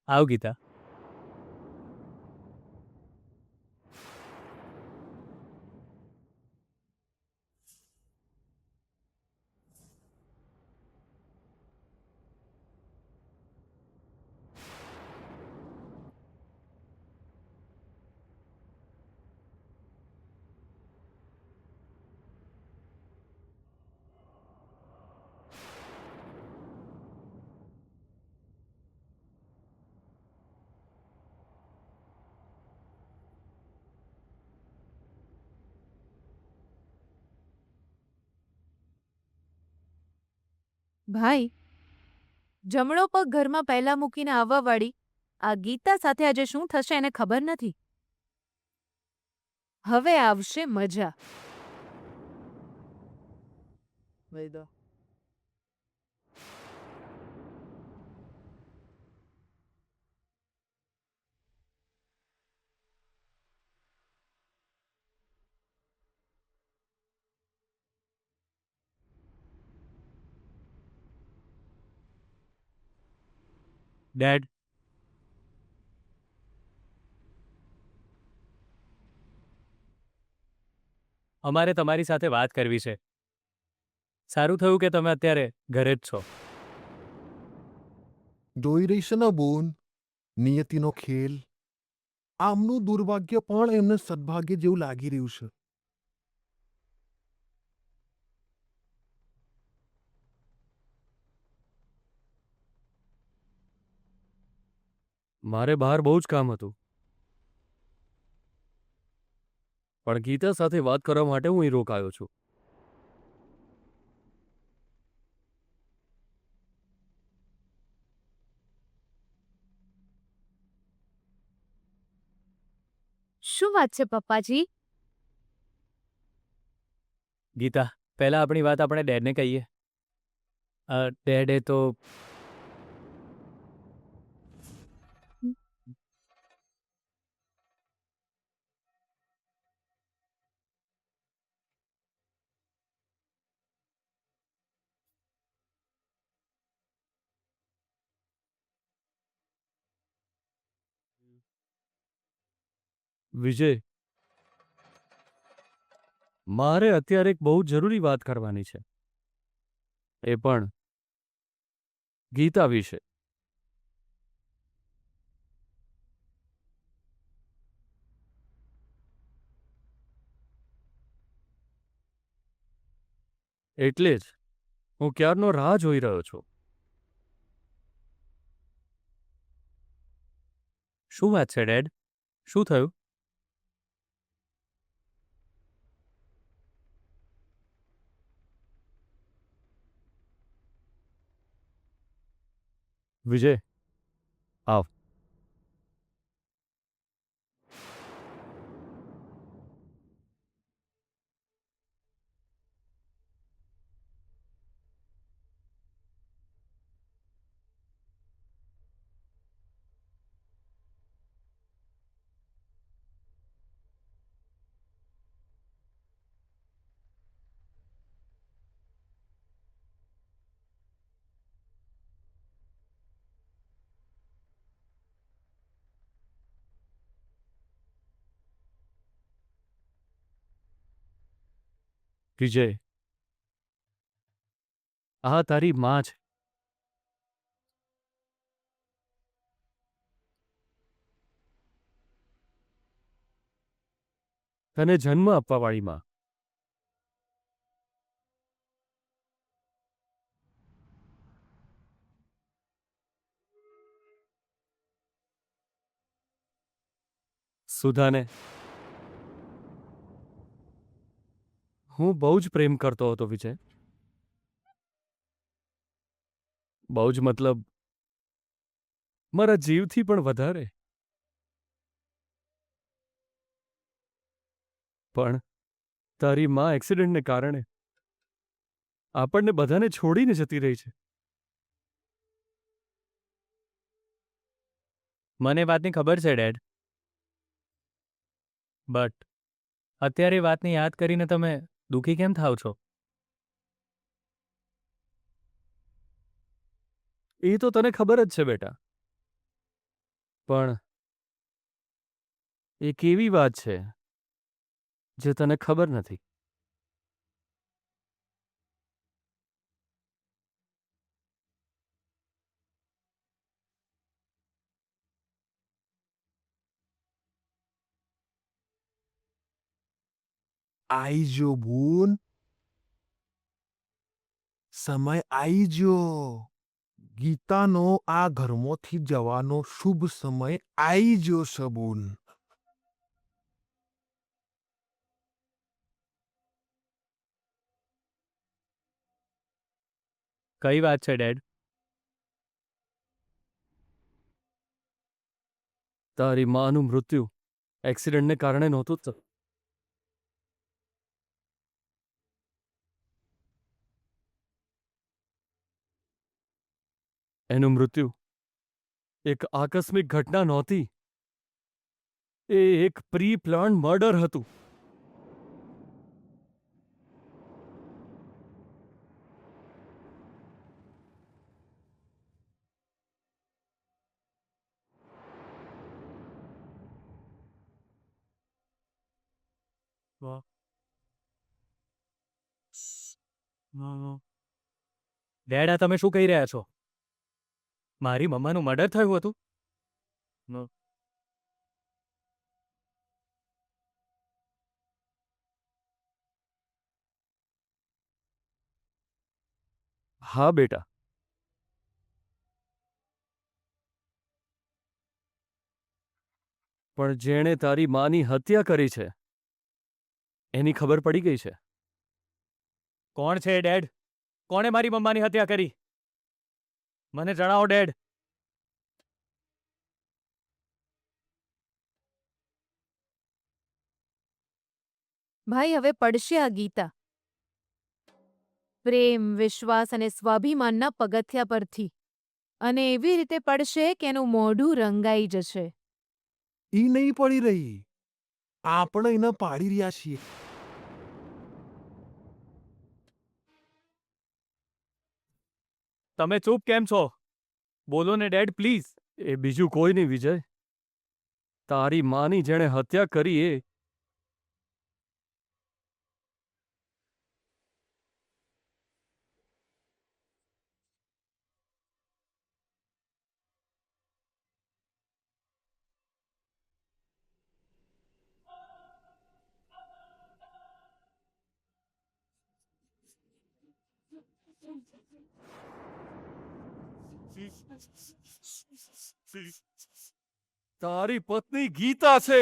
આવ ગીતા. ભાઈ, જમણો પગ ઘરમાં પહેલા મૂકીને આવવાવાળી આ ગીતા સાથે આજે શું થશે એને ખબર નથી. હવે આવશે મજા. વૈદા ડેડ, અમારે તમારી સાથે વાત કરવી છે. સારું થયું કે તમે અત્યારે ઘરે જ છો. જોઈ રહી છે ને બોન, નિયતિનો ખેલ. આમનું દુર્ભાગ્ય પણ એમને સદભાગ્ય જેવું લાગી રહ્યું છે. મારે બહાર બહુ જ કામ હતું, પણ ગીતા સાથે વાત કરવા માટે હું અહીં રોકાયો છું. શું વાત છે પપ્પાજી? ગીતા, પહેલા આપણી વાત આપણે ડેડને કહીએ. ડેડે તો વિજય, મારે અત્યારે એક બહુ જરૂરી વાત કરવાની છે, એ પણ ગીતા વિશે. એટલે જ હું ક્યારનો રાહ જોઈ રહ્યો છું. શું વાત છે ડેડ? શું થયું? વિજય, આવ. વિજય, આ તારી માં છે. તને જન્મ આપવાવાળી માં. સુધાને હું બહુ જ પ્રેમ કરતો હતો વિજય. બહુ જ મતલબ મારા જીવથી પણ વધારે. પણ તારી માં એક્સિડન્ટને કારણે આપણને બધાને છોડીને જતી રહી છે. મને વાતની ખબર છે ડેડ, બટ અત્યારે એ વાતને યાદ કરીને તમે દુઃખી કેમ થાવ છો? એ તો તને ખબર જ છે બેટા, પણ એ કેવી વાત છે જે તને ખબર નથી? આઈ જો બૂન, સમય આઈ જો. ગીતાનો આ ઘરમાંથી જવાનો શુભ સમય આઈ જો સબૂન. કઈ વાત છે ડેડ? તારી માનું મૃત્યુ એક્સિડન્ટને કારણે નહોતું થયું. એનું મૃત્યુ એક આકસ્મિક ઘટના નહોતી, એ એક પ્રી પ્લાન મર્ડર હતું. ડેડ, આ તમે શું કહી રહ્યા છો? મારી મમ્માનું મર્ડર થયું હતું? હા બેટા, પણ જેણે તારી માની હત્યા કરી છે એની ખબર પડી ગઈ છે. કોણ છે એ ડેડ? કોણે મારી મમ્માની હત્યા કરી? મને જણાવો ડેડ. ભાઈ હવે પડશે આ ગીતા. પ્રેમ, વિશ્વાસ અને સ્વાભિમાનના પગથિયા પરથી. અને એવી રીતે પડશે કે એનું મોઢું રંગાઈ જશે. ઈ નહીં પડી રહી, આપણે એને પાડી રહ્યા છીએ. તમે ચૂપ કેમ છો? બોલો ને ડેડ, પ્લીઝ. એ બીજું કોઈ નહીં વિજય, તારી માની જેણે હત્યા કરી એ. તારી પત્ની ગીતા છે.